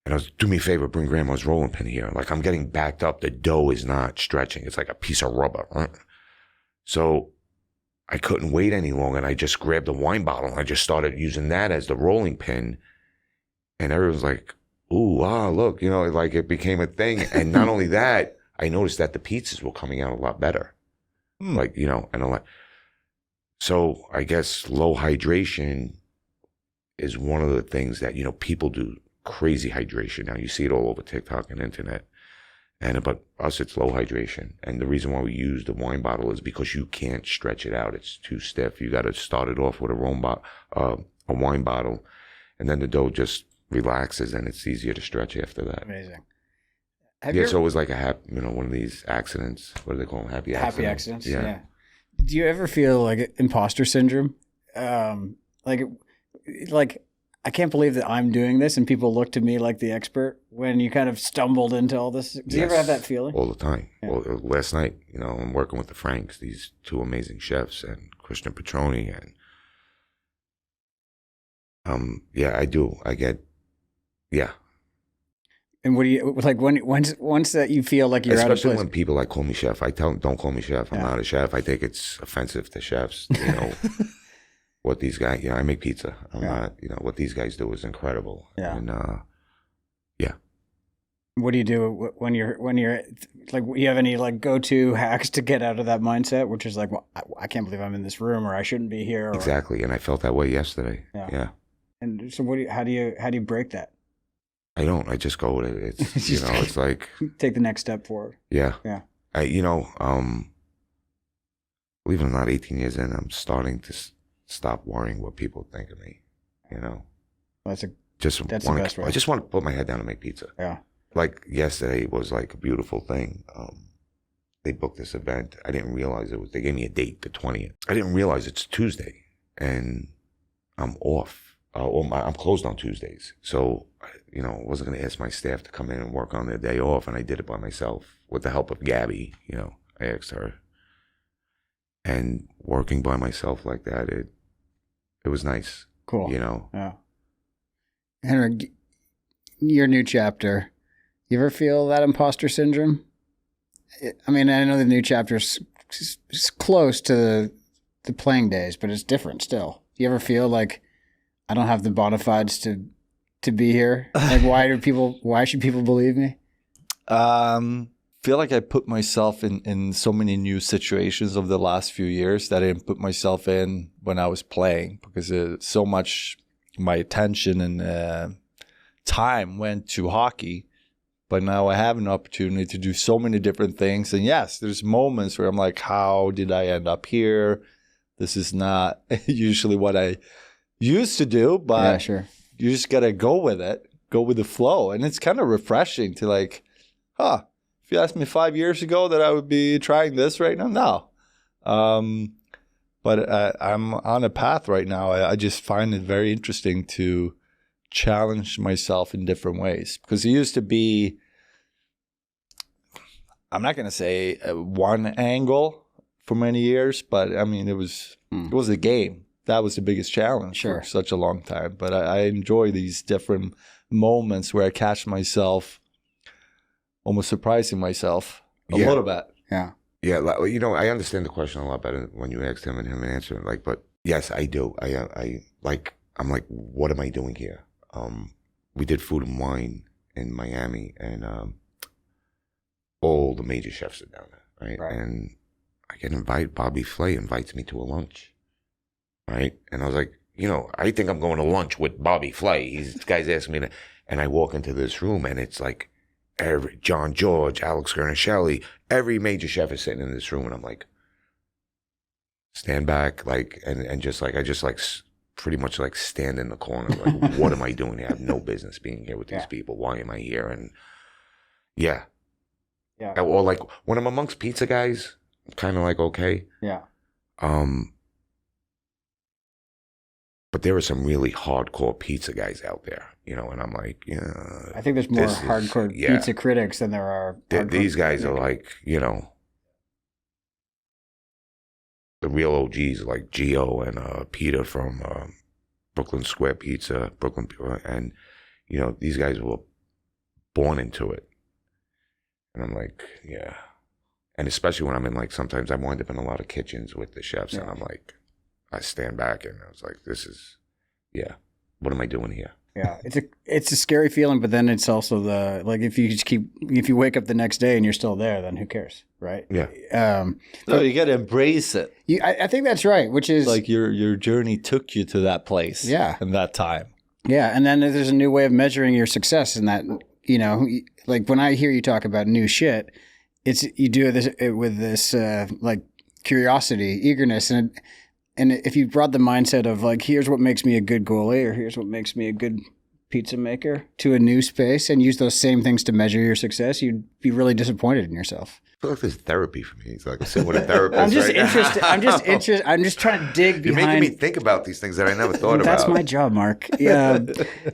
And I was, "Do me a favor, bring grandma's rolling pin here." Like, I'm getting backed up. The dough is not stretching. It's like a piece of rubber. Right? So I couldn't wait any longer. And I just grabbed a wine bottle and I just started using that as the rolling pin. And everyone's like, "Ooh, wow, look," like it became a thing. And not only that, I noticed that the pizzas were coming out a lot better. Like, and a lot. So I guess low hydration is one of the things that, people do. Crazy hydration now. You see it all over TikTok and internet. But us, it's low hydration. And the reason why we use the wine bottle is because you can't stretch it out. It's too stiff. You got to start it off with a wine bottle, and then the dough just relaxes, and it's easier to stretch after that. Amazing. So it was like one of these accidents. What do they call them? Happy accidents. Yeah. Do you ever feel like imposter syndrome? Like I can't believe that I'm doing this and people look to me like the expert when you kind of stumbled into all this. Do you ever have that feeling? All the time. Yeah. Well, last night, I'm working with the Franks, these two amazing chefs, and Christian Petroni, and I do. I get, And what do you like once that you feel like you're especially out of place? when people like call me chef? I tell them, "Don't call me chef. I'm not a chef." I think it's offensive to chefs. What these guys, I make pizza. I'm not, what these guys do is incredible. Yeah. And what do you do when you're like, you have any like go-to hacks to get out of that mindset, which is like, well, I can't believe I'm in this room, or I shouldn't be here. Exactly. And I felt that way yesterday. Yeah. And so how do you break that? I don't. I just go with it. It's it's like take the next step forward. Yeah. Yeah. Believe it or not, 18 years in, I'm starting to stop worrying what people think of me. That's the best way. I just want to put my head down and make pizza. Yeah. Like yesterday was like a beautiful thing. They booked this event. I didn't realize they gave me a date, the 20th. I didn't realize it's Tuesday, and I'm off. I'm closed on Tuesdays. So, I wasn't going to ask my staff to come in and work on their day off, and I did it by myself with the help of Gabby. I asked her. And working by myself like that, it was nice. Cool. Yeah. Henrik, your new chapter, you ever feel that imposter syndrome? I mean, I know the new chapter's close to the playing days, but it's different still. Do you ever feel like, I don't have the bona fides to be here? Like, why should people believe me? Feel like I put myself in so many new situations over the last few years that I didn't put myself in when I was playing, because so much my attention and time went to hockey. But now I have an opportunity to do so many different things. And yes, there's moments where I'm like, how did I end up here? This is not usually what I used to do, but yeah, sure. You just got to go with it, go with the flow. And it's kind of refreshing to like, if you asked me 5 years ago that I would be trying this right now, no. But I'm on a path right now. I just find it very interesting to challenge myself in different ways, because it used to be, I'm not going to say one angle for many years, but I mean, it was a game. That was the biggest challenge for such a long time. But I enjoy these different moments where I catch myself almost surprising myself a little bit. Yeah. Yeah. I understand the question a lot better when you asked him and him answering. But yes, I do. I I'm like, what am I doing here? We did Food and Wine in Miami, and all the major chefs are down there, right? And I get invited. Bobby Flay invites me to a lunch, right? And I was like, I think I'm going to lunch with Bobby Flay. This guy's asking me to, and I walk into this room, and it's like John George, Alex Guarnaschelli, every major chef is sitting in this room, and I'm like, stand back, like, and just like, I just like pretty much like stand in the corner, like, what am I doing here? I have no business being here with these people. Why am I here? And yeah. Or like when I'm amongst pizza guys, I'm kind of like, okay. Yeah. But there are some really hardcore pizza guys out there, and I'm like, yeah. I think there's more hardcore pizza critics than there are. These guys are like, the real OGs like Gio and Peter from Brooklyn Square Pizza, and these guys were born into it. And I'm like, yeah. And especially when I'm in, like, sometimes I wind up in a lot of kitchens with the chefs, and I'm like, I stand back and I was like, this is, what am I doing here? Yeah, it's a scary feeling, but then it's also if you wake up the next day and you're still there, then who cares, right? Yeah. So you got to embrace it. I think that's right, which is like your journey took you to that place. Yeah. In that time. Yeah, and then there's a new way of measuring your success in that, like when I hear you talk about new shit, you do this with this like curiosity, eagerness, and if you brought the mindset of like, here's what makes me a good goalie, or here's what makes me a good pizza maker to a new space, and use those same things to measure your success, you'd be really disappointed in yourself. I feel like there's therapy for me. It's like I sit with a therapist. I'm just interested. I'm just trying to dig behind. You're making me think about these things that I never thought about. That's my job, Mark. Yeah,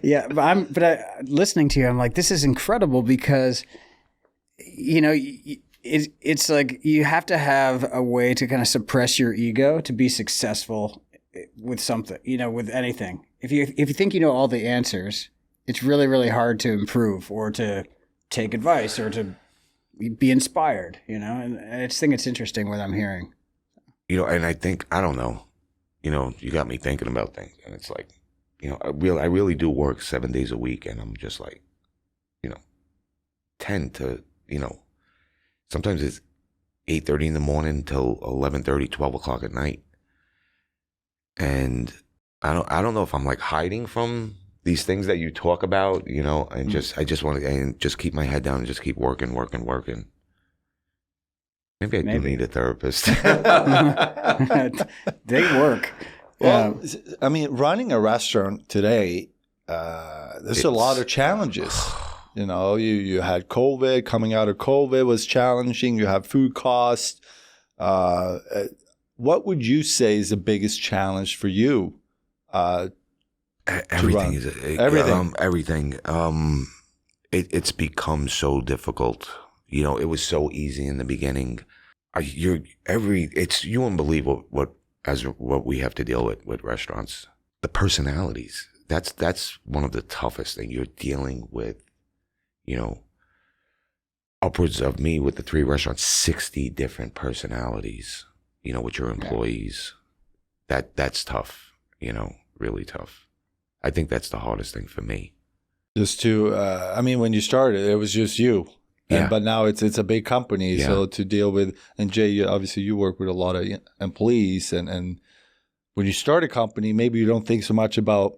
yeah. But listening to you, I'm like, this is incredible because, it's like you have to have a way to kind of suppress your ego to be successful with something, with anything. If you think you know all the answers, it's really, really hard to improve or to take advice or to be inspired, and I just think it's interesting what I'm hearing. And I think, I don't know, you got me thinking about things, and it's like, I really do work 7 days a week, and I'm just like, 10 to, sometimes it's 8:30 in the morning till 11:30, 12 o'clock at night. And I don't know if I'm like hiding from these things that you talk about, and I just want to just keep my head down and just keep working. Maybe I do need a therapist. They work. Well, I mean, running a restaurant today, there's a lot of challenges. You had COVID. Coming out of COVID was challenging. You have food costs. What would you say is the biggest challenge for you? Everything is everything. It's become so difficult. It was so easy in the beginning. You wouldn't believe what we have to deal with restaurants. The personalities. That's one of the toughest things. You're dealing with, upwards of me with the 3 restaurants, 60 different personalities. With your employees. That's tough. Really tough. I think that's the hardest thing for me. Just to, when you started, it was just you. Yeah. But now it's a big company, so to deal with, and Jay, obviously you work with a lot of employees, and when you start a company, maybe you don't think so much about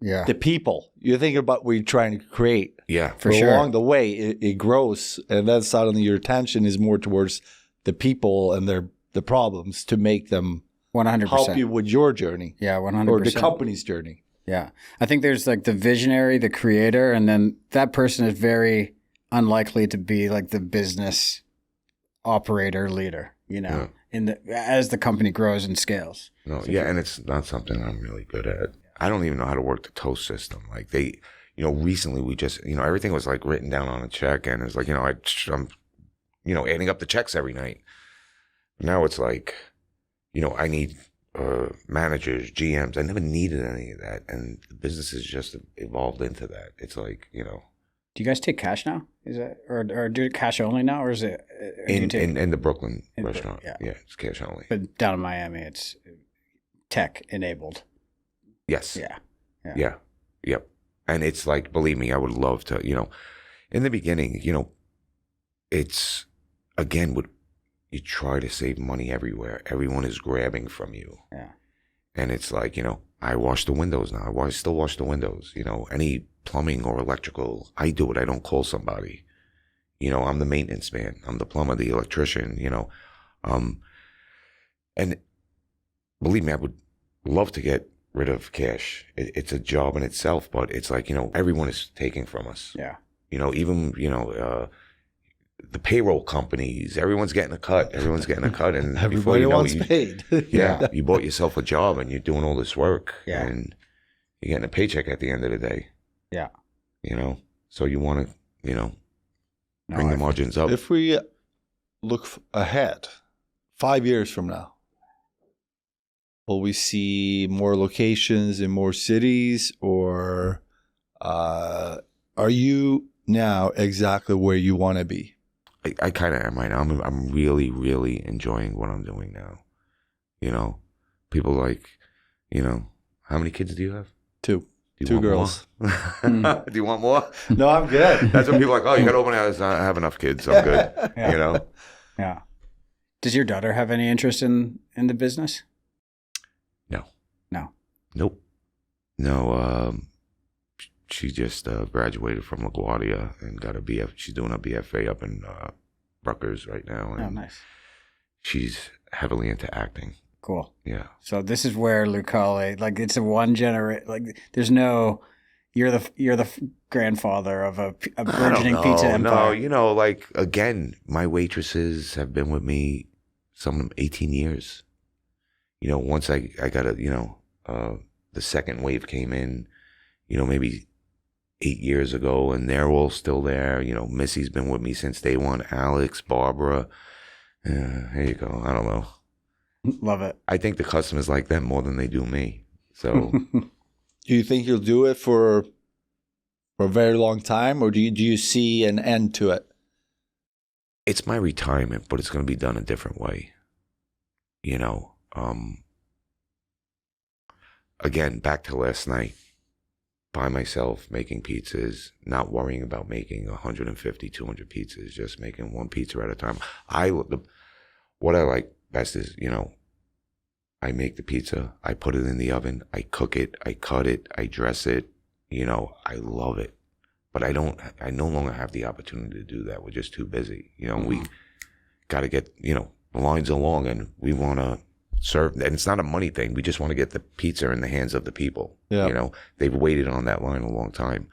the people. You're thinking about what you're trying to create. Yeah, for sure. Along the way, it grows, and then suddenly your attention is more towards the people and the problems to make them 100% help you with your journey. Yeah, 100%. Or the company's journey. Yeah. I think there's like the visionary, the creator, and then that person is very unlikely to be like the business operator leader, as the company grows and scales. No, and it's not something I'm really good at. I don't even know how to work the toast system. Like recently we just, everything was like written down on a check, and it's like, I'm, adding up the checks every night. Now it's like, I need managers, GMs. I never needed any of that, and the business has just evolved into that. It's like, Do you guys take cash now? Is that or do it cash only now, or is it in the Brooklyn restaurant? Yeah, it's cash only. But down in Miami, it's tech enabled. Yes. Yeah. Yeah. Yep. And it's like, believe me, I would love to, in the beginning, it's, again, you try to save money everywhere. Everyone is grabbing from you. Yeah. And it's like, I wash the windows now. I still wash the windows. Any plumbing or electrical, I do it. I don't call somebody. I'm the maintenance man. I'm the plumber, the electrician, and believe me, I would love to get rid of cash. It's a job in itself, but it's like, everyone is taking from us. Yeah. Even, the payroll companies, everyone's getting a cut. Everyone's getting a cut. And Everybody wants paid. Yeah. You bought yourself a job and you're doing all this work. Yeah. And you're getting a paycheck at the end of the day. Yeah. So you want to, bring the margins up. If we look ahead, 5 years from now, will we see more locations in more cities, or are you now exactly where you want to be? I kind of am right now. I'm really, really enjoying what I'm doing now. People like, how many kids do you have? 2. Do you 2 want girls. more? Do you want more? No, I'm good. That's when people are like, oh, you got to open a house. I have enough kids. I'm good. Yeah. Yeah. Does your daughter have any interest in the business? No. Nope. No. She just graduated from LaGuardia and got a BF. She's doing a BFA up in Rutgers right now. And Oh, nice. she's heavily into acting. Cool. Yeah. So this is where Lucali, like, it's a one generation. Like, there's no, you're the grandfather of a burgeoning pizza empire. No, like, again, my waitresses have been with me some 18 years. Once I got the second wave came in, maybe 8 years ago, and they're all still there. Missy's been with me since day one. Alex, Barbara. Here you go. I don't know. Love it. I think the customers like them more than they do me. So, Do you think you'll do it for a very long time, or do you see an end to it? it's my retirement, but it's going to be done a different way. Again, back to last night, by myself, making pizzas, not worrying about making 150, 200 pizzas, just making one pizza at a time. What I like best is, I make the pizza, I put it in the oven, I cook it, I cut it, I dress it, I love it. But I no longer have the opportunity to do that. We're just too busy. We got to get, the lines along, and we want to serve. And it's not a money thing. We just want to get the pizza in the hands of the people. Yeah. They've waited on that line a long time.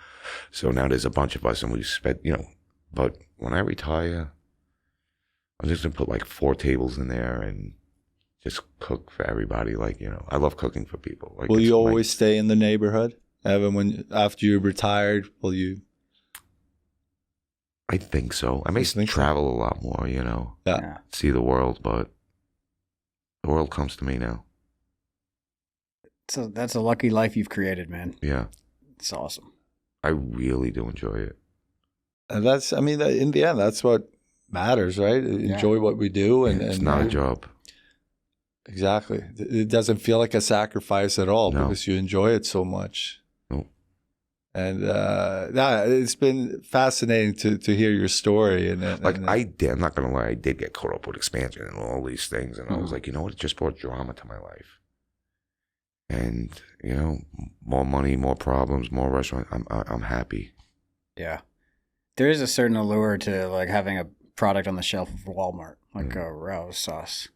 So now there's a bunch of us, and we've spent, but when I retire, I'm just going to put like 4 tables in there and just cook for everybody. I love cooking for people. Will you always stay in the neighborhood? Evan, after you're retired, will you? I think so. I may travel a lot more, Yeah. see the world, but the world comes to me now. So that's a lucky life you've created, man. Yeah. It's awesome. I really do enjoy it. And in the end, that's what matters, right? Enjoy what we do. And it's not a job. Exactly. It doesn't feel like a sacrifice at all because you enjoy it so much. No. And it's been fascinating to hear your story. I'm not going to lie, I did get caught up with expansion and all these things. And I was like, it just brought drama to my life. And, more money, more problems, more restaurants. I'm happy. Yeah. There is a certain allure to like having a product on the shelf of Walmart, like a Rouse sauce.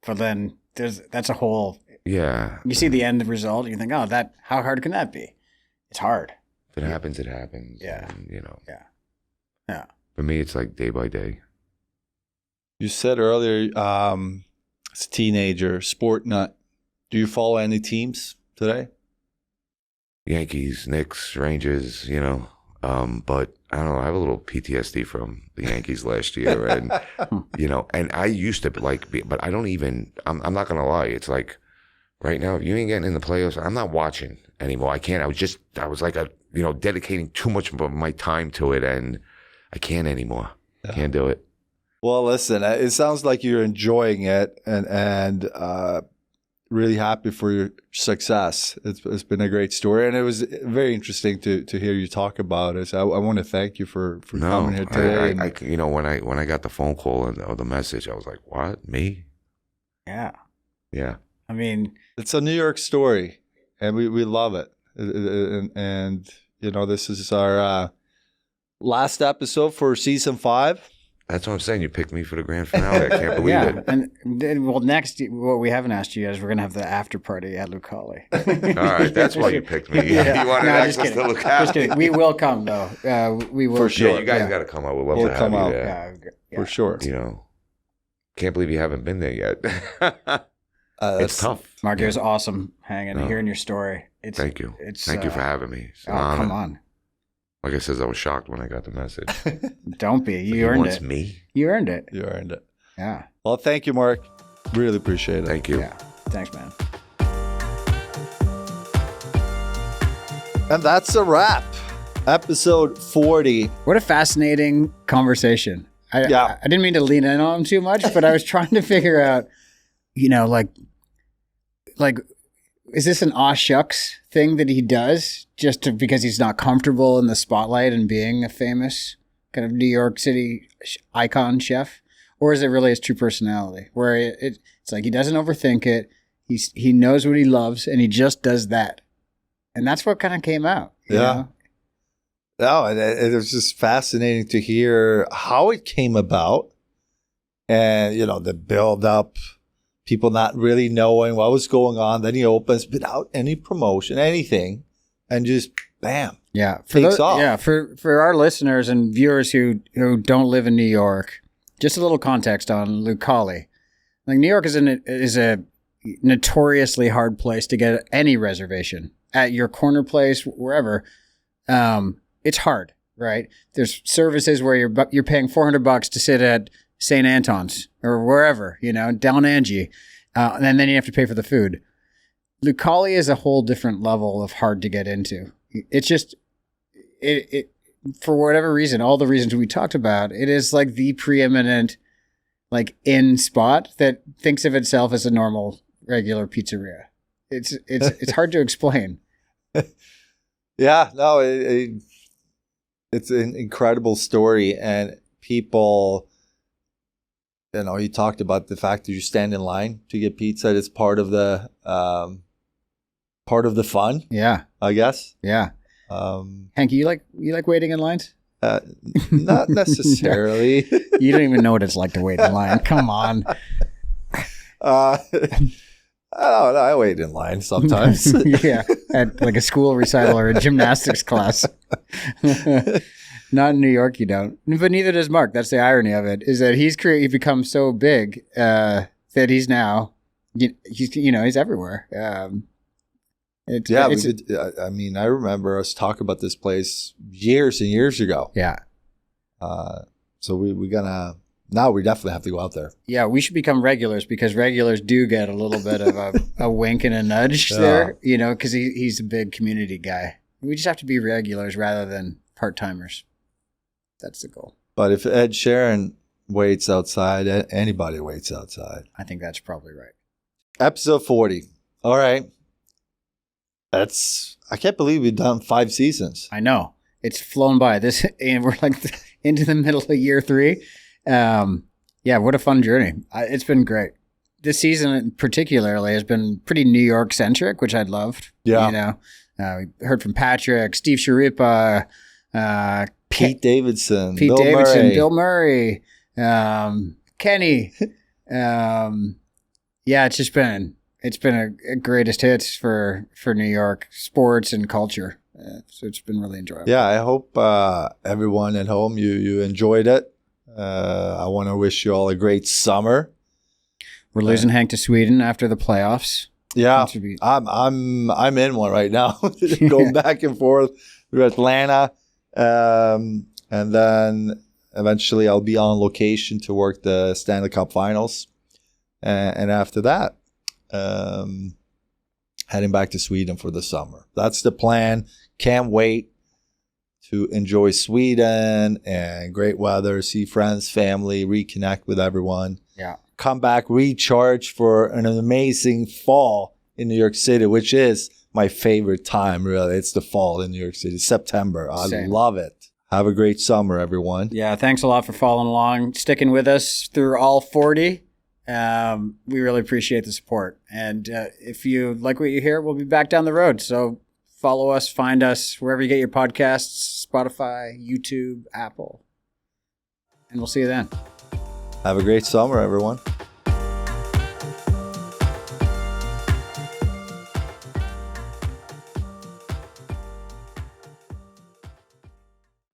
But then that's a whole. Yeah. You see the end result, you think, how hard can that be? It's hard. If it happens, it happens. Yeah. And, Yeah. Yeah. For me, it's like day by day. You said earlier, as a teenager, sport nut. Do you follow any teams today? Yankees, Knicks, Rangers, but I don't know. I have a little PTSD from the Yankees last year, and and I used to but I don't even. I'm not gonna lie. It's like right now, if you ain't getting in the playoffs, I'm not watching anymore. I can't. I was like dedicating too much of my time to it, and I can't anymore. Yeah. Can't do it. Well, listen, it sounds like you're enjoying it, and really happy for your success. It's been a great story, and it was very interesting to hear you talk about it. So I want to thank you for coming here today. I when I got the phone call or the message, I was like, "What, me?" Yeah. Yeah. I mean, it's a New York story, and we love it. And this is our last episode for season 5. That's what I'm saying. You picked me for the grand finale. I can't believe yeah. it. And well, next, what we haven't asked you yet is we're going to have the after party at Lucali. All right. That's why you picked me. Yeah. You wanted No, access to Lucali. Just kidding. We will come, though. We will. For sure. Yeah, you guys got to come out. We'd love We'll to have come you out. there. For sure. Can't believe you haven't been there yet. It's tough. Mark, it was awesome hearing your story. Thank you. Thank you for having me. It's an Oh, honor. come on. Like I said, I was shocked when I got the message. Don't be. You He earned wants it. me. You earned it. You earned it. Yeah. Well, thank you, Mark. Really appreciate it. Thank you. Yeah. Thanks, man. And that's a wrap. Episode 40. What a fascinating conversation. I didn't mean to lean in on him too much, but I was trying to figure out, like, is this an aw shucks thing that he does because he's not comfortable in the spotlight and being a famous kind of New York City icon chef? Or is it really his true personality where it's like he doesn't overthink it. He knows what he loves and he just does that. And that's what kind of came out. You know? No, it was just fascinating to hear how it came about and, the build up, people not really knowing what was going on. Then he opens without any promotion, anything, and just bam. Yeah. Takes off. Yeah. For our listeners and viewers who don't live in New York, just a little context on Lucali. Like New York is a notoriously hard place to get any reservation at your corner place, wherever. It's hard, right? There's services where you're paying $400 to sit at St. Anton's or wherever, down Angie, and then you have to pay for the food. Lucali is a whole different level of hard to get into. It's just, it for whatever reason, all the reasons we talked about, it is like the preeminent, like in spot that thinks of itself as a normal, regular pizzeria. It's hard to explain. Yeah, no, it's an incredible story, and people, you talked about the fact that you stand in line to get pizza. It's part of the fun. Yeah, I guess. Yeah. Hank, you like waiting in lines? Not necessarily. You don't even know what it's like to wait in line. Come on. I don't know. I wait in line sometimes. Yeah, at like a school recital or a gymnastics class. Not in New York, you don't. But neither does Mark. That's the irony of it, is that he's become so big that he's now, he's everywhere. I remember us talking about this place years and years ago. Yeah. So now we definitely have to go out there. Yeah, we should become regulars because regulars do get a little bit of a wink and a nudge there, because he's a big community guy. We just have to be regulars rather than part-timers. That's the goal. But if Ed Sheeran waits outside, anybody waits outside. I think that's probably right. Episode 40. All right. I can't believe we've done 5 seasons. I know. It's flown by. And we're like into the middle of year 3. Yeah, what a fun journey. It's been great. This season particularly has been pretty New York centric, which I loved. Yeah. We heard from Patrick, Steve Sharipa, Pete Davidson, Bill Murray, Kenny. Yeah, it's been a greatest hits for New York sports and culture. So it's been really enjoyable. Yeah, I hope everyone at home you enjoyed it. I want to wish you all a great summer. We're losing Hank to Sweden after the playoffs. Yeah, I'm in one right now. Going back and forth through Atlanta, and then eventually I'll be on location to work the Stanley Cup Finals, and after that, heading back to Sweden for the summer. That's the plan. Can't wait. to enjoy Sweden and great weather, see friends, family, reconnect with everyone. Yeah. Come back, recharge for an amazing fall in New York City, which is my favorite time, really. It's the fall in New York City, September. I love it. Have a great summer, everyone. Yeah, thanks a lot for following along, sticking with us through all 40. We really appreciate the support. And if you like what you hear, we'll be back down the road. So follow us, find us wherever you get your podcasts, Spotify, YouTube, Apple. And we'll see you then. Have a great summer, everyone.